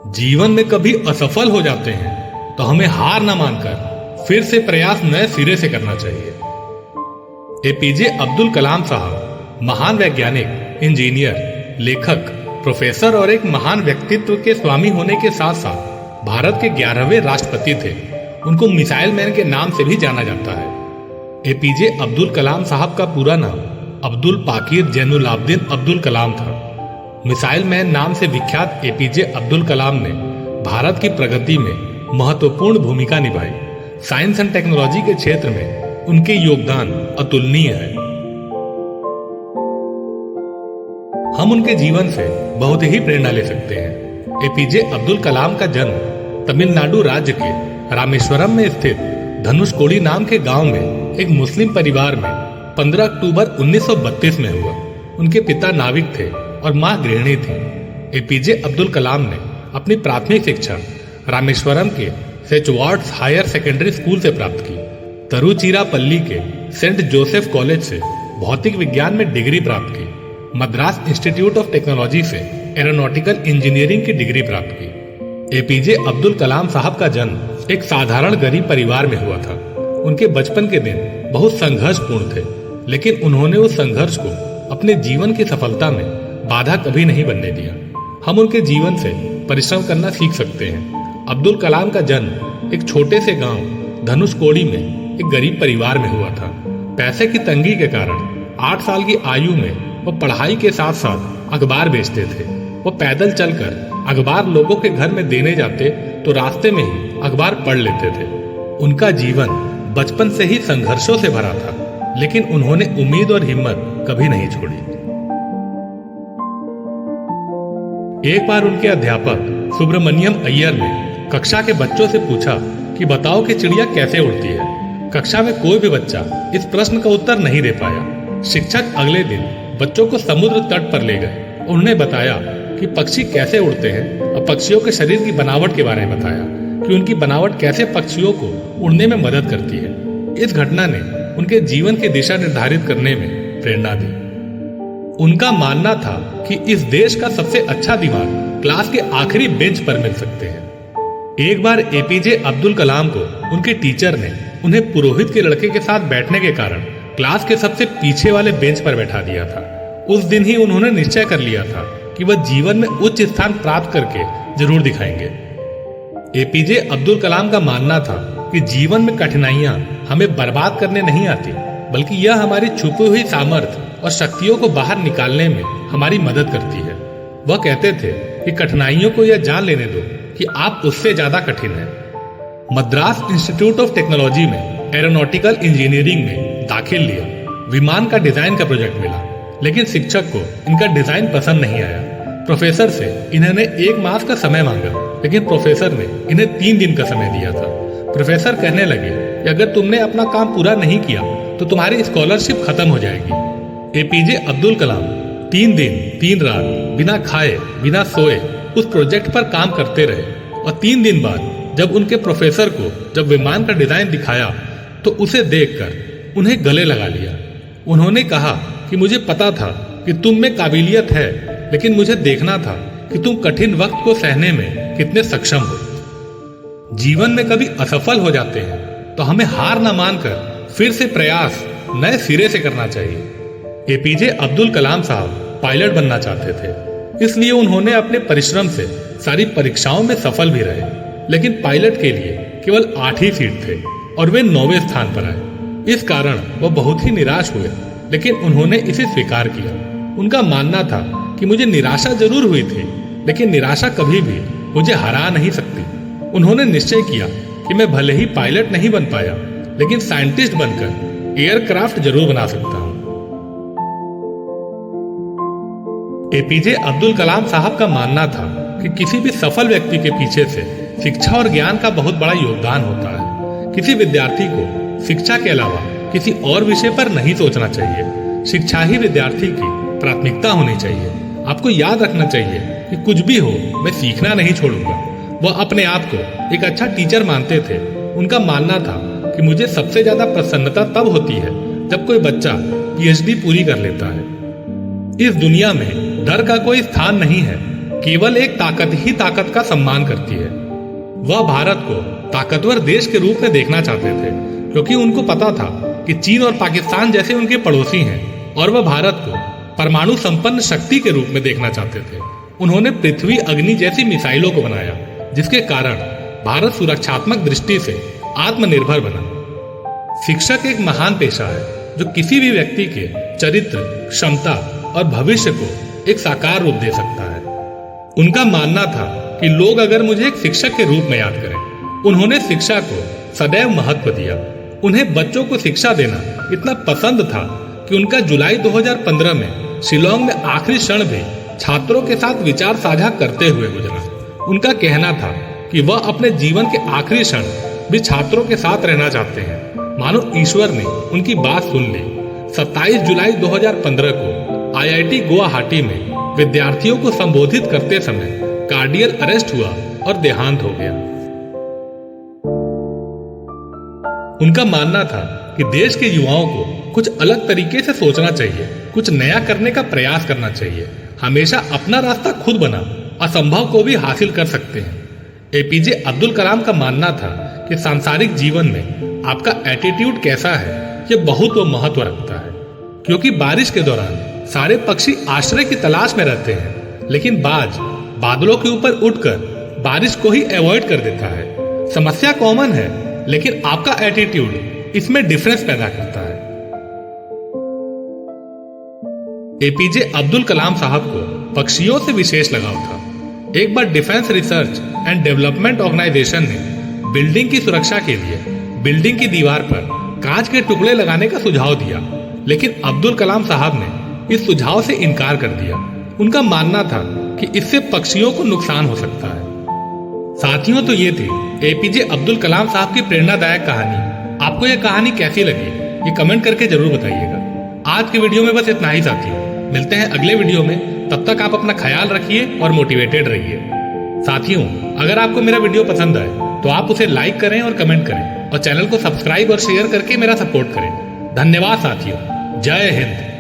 जीवन में कभी असफल हो जाते हैं तो हमें हार न मानकर फिर से प्रयास नए सिरे से करना चाहिए। एपीजे अब्दुल कलाम साहब महान वैज्ञानिक, इंजीनियर, लेखक, प्रोफेसर और एक महान व्यक्तित्व के स्वामी होने के साथ साथ भारत के 11वें राष्ट्रपति थे। उनको मिसाइल मैन के नाम से भी जाना जाता है। एपीजे अब्दुल कलाम साहब का पूरा नाम अब्दुल पाकिर जैनुलाब्दीन अब्दुल कलाम था। मिसाइल मैन नाम से विख्यात एपीजे अब्दुल कलाम ने भारत की प्रगति में महत्वपूर्ण भूमिका निभाई। साइंस एंड टेक्नोलॉजी के क्षेत्र में उनके योगदान अतुलनीय है। हम उनके जीवन से बहुत ही प्रेरणा ले सकते हैं। एपीजे अब्दुल कलाम का जन्म तमिलनाडु राज्य के रामेश्वरम में स्थित धनुषकोडी नाम के गांव में एक मुस्लिम परिवार में 15 अक्टूबर 1932 में हुआ। उनके पिता नाविक थे और मां गृहिणी थी। एपीजे अब्दुल कलाम ने अपनी प्राथमिक शिक्षा रामेश्वरम के सेचवार्ड्स हायर सेकेंडरी स्कूल से प्राप्त की। तरुचिरापल्ली के सेंट जोसेफ कॉलेज से भौतिक विज्ञान में डिग्री प्राप्त की। मद्रास इंस्टीट्यूट ऑफ टेक्नोलॉजी से एरोनॉटिकल इंजीनियरिंग की डिग्री प्राप्त की। एपीजे अब्दुल कलाम साहब का जन्म एक साधारण गरीब परिवार में हुआ था। उनके बचपन के दिन बहुत संघर्षपूर्ण थे, लेकिन उन्होंने उस संघर्ष को अपने जीवन की सफलता में बाधा कभी नहीं बनने दिया। हम उनके जीवन से परिश्रम करना सीख सकते हैं। अब्दुल कलाम का जन्म एक छोटे से गांव धनुषकोडी में एक गरीब परिवार में हुआ था। पैसे की तंगी के कारण 8 साल की आयु में वो पढ़ाई के साथ साथ अखबार बेचते थे। वो पैदल चलकर अखबार लोगों के घर में देने जाते तो रास्ते में ही अखबार पढ़ लेते थे। उनका जीवन बचपन से ही संघर्षों से भरा था, लेकिन उन्होंने उम्मीद और हिम्मत कभी नहीं छोड़ी। एक बार उनके अध्यापक सुब्रमण्यम अय्यर ने कक्षा के बच्चों से पूछा कि बताओ कि चिड़िया कैसे उड़ती है। कक्षा में कोई भी बच्चा इस प्रश्न का उत्तर नहीं दे पाया। शिक्षक अगले दिन बच्चों को समुद्र तट पर ले गए। उन्होंने बताया कि पक्षी कैसे उड़ते हैं और पक्षियों के शरीर की बनावट के बारे में बताया कि उनकी बनावट कैसे पक्षियों को उड़ने में मदद करती है। इस घटना ने उनके जीवन की दिशा निर्धारित करने में प्रेरणा दी। उनका मानना था कि इस देश का सबसे अच्छा दिमाग क्लास के आखिरी बेंच पर मिल सकते हैं। एक बार एपीजे अब्दुल कलाम को उनके टीचर ने उन्हें पुरोहित के लड़के के साथ बैठने के कारण क्लास के सबसे पीछे वाले बेंच पर बैठा दिया था। उस दिन ही उन्होंने निश्चय कर लिया था कि वह जीवन में उच्च स्थान प्राप्त करके जरूर दिखाएंगे। एपीजे अब्दुल कलाम का मानना था कि जीवन में कठिनाइयां हमें बर्बाद करने नहीं आती, बल्कि यह हमारी छुपी हुई सामर्थ्य और शक्तियों को बाहर निकालने में हमारी मदद करती है। वह कहते थे कि कठिनाइयों को यह जान लेने दो कि आप उससे ज्यादा कठिन हैं। मद्रास इंस्टीट्यूट ऑफ टेक्नोलॉजी में एरोनॉटिकल इंजीनियरिंग में दाखिल लिया। विमान का डिजाइन का प्रोजेक्ट मिला, लेकिन शिक्षक को इनका डिजाइन पसंद नहीं आया। प्रोफेसर से इन्होंने 1 मास का समय मांगा, लेकिन प्रोफेसर ने इन्हें 3 दिन का समय दिया था। प्रोफेसर कहने लगे कि अगर तुमने अपना काम पूरा नहीं किया तो तुम्हारी स्कॉलरशिप खत्म हो जाएगी। एपीजे अब्दुल कलाम 3 दिन 3 रात बिना खाए बिना सोए उस प्रोजेक्ट पर काम करते रहे और 3 दिन बाद जब उनके प्रोफेसर को जब विमान का डिजाइन दिखाया तो उसे देखकर उन्हें गले लगा लिया। उन्होंने कहा कि मुझे पता था कि तुम में काबिलियत है, लेकिन मुझे देखना था कि तुम कठिन वक्त को सहने में कितने सक्षम हो। जीवन में कभी असफल हो जाते हैं तो हमें हार न मानकर फिर से प्रयास नए सिरे से करना चाहिए। एपीजे अब्दुल कलाम साहब पायलट बनना चाहते थे, इसलिए उन्होंने अपने परिश्रम से सारी परीक्षाओं में सफल भी रहे, लेकिन पायलट के लिए केवल 8 ही सीट थे और वे 9वें स्थान पर आए। इस कारण वह बहुत ही निराश हुए, लेकिन उन्होंने इसे स्वीकार किया। उनका मानना था कि मुझे निराशा जरूर हुई थी, लेकिन निराशा कभी भी मुझे हरा नहीं सकती। उन्होंने निश्चय किया कि मैं भले ही पायलट नहीं बन पाया, लेकिन साइंटिस्ट बनकर एयरक्राफ्ट जरूर बना सकता हूँ। एपीजे अब्दुल कलाम साहब का मानना था कि किसी भी सफल व्यक्ति के पीछे से शिक्षा और ज्ञान का बहुत बड़ा योगदान होता है। किसी विद्यार्थी को शिक्षा के अलावा किसी और विषय पर नहीं सोचना चाहिए। शिक्षा ही विद्यार्थी की प्राथमिकता होनी चाहिए। आपको याद रखना चाहिए कि कुछ भी हो मैं सीखना नहीं छोड़ूंगा। वह अपने आप को एक अच्छा टीचर मानते थे। उनका मानना था कि मुझे सबसे ज्यादा प्रसन्नता तब होती है जब कोई बच्चा पीएचडी पूरी कर लेता है। इस दुनिया में डर का कोई स्थान नहीं है, केवल एक ताकत ही ताकत का सम्मान करती है। वह भारत को ताकतवर देश के रूप में देखना चाहते थे, क्योंकि उनको पता था कि चीन और पाकिस्तान जैसे उनके पड़ोसी हैं और वह भारत को परमाणु संपन्न शक्ति के रूप में देखना चाहते थे। उन्होंने पृथ्वी अग्नि जैसी मिसाइलों को बनाया, जिसके कारण भारत सुरक्षात्मक दृष्टि से आत्मनिर्भर बना। शिक्षक एक महान पेशा है जो किसी भी व्यक्ति के चरित्र, क्षमता और भविष्य को एक साकार रूप दे सकता है। उनका मानना था कि लोग अगर मुझे एक शिक्षक के रूप में याद करें। उन्होंने शिक्षा को सदैव महत्व दिया। उन्हें बच्चों को शिक्षा देना इतना पसंद था कि उनका जुलाई 2015 में शिलोंग में आखिरी क्षण भी छात्रों के साथ विचार साझा करते हुए गुजरा। उनका कहना था कि वह अपने जीवन के आखिरी क्षण भी छात्रों के साथ रहना चाहते हैं। मानो ईश्वर ने उनकी बात सुन ली। 27 जुलाई 2015 को IIT गुवाहाटी में विद्यार्थियों को संबोधित करते समय कार्डियल अरेस्ट हुआ और देहांत हो गया। उनका मानना था कि देश के युवाओं को कुछ अलग तरीके से सोचना चाहिए, कुछ नया करने का प्रयास करना चाहिए। हमेशा अपना रास्ता खुद बना असंभव को भी हासिल कर सकते हैं। APJ अब्दुल कलाम का मानना था कि सांसारिक जीवन में आपका एटीट्यूड कैसा है यह बहुत महत्व रखता है, क्योंकि बारिश के दौरान सारे पक्षी आश्रय की तलाश में रहते हैं, लेकिन बाज बादलों के ऊपर उड़कर बारिश को ही अवॉइड कर देता है। समस्या कॉमन है, लेकिन आपका एटीट्यूड इसमें डिफरेंस पैदा करता है। APJ अब्दुल कलाम साहब को पक्षियों से विशेष लगाव था। एक बार defence research and development organisation ने बिल्डिंग की सुरक्षा के लिए बिल्डिंग की दीवार पर कांच के टुकड़े लगाने का सुझाव दिया, लेकिन अब्दुल कलाम साहब ने इस सुझाव से इनकार कर दिया। उनका मानना था कि इससे पक्षियों को नुकसान हो सकता है। साथियों, तो ये थी APJ अब्दुल कलाम साहब की प्रेरणादायक कहानी। आपको यह कहानी कैसी लगी ये कमेंट करके जरूर बताइएगा। आज के वीडियो में बस इतना ही साथियों। मिलते हैं अगले वीडियो में। तब तक आप अपना ख्याल रखिए और मोटिवेटेड रहिए। साथियों, अगर आपको मेरा वीडियो पसंद आए तो आप उसे लाइक करें और कमेंट करें और चैनल को सब्सक्राइब और शेयर करके मेरा सपोर्ट करें। धन्यवाद साथियों। जय हिंद।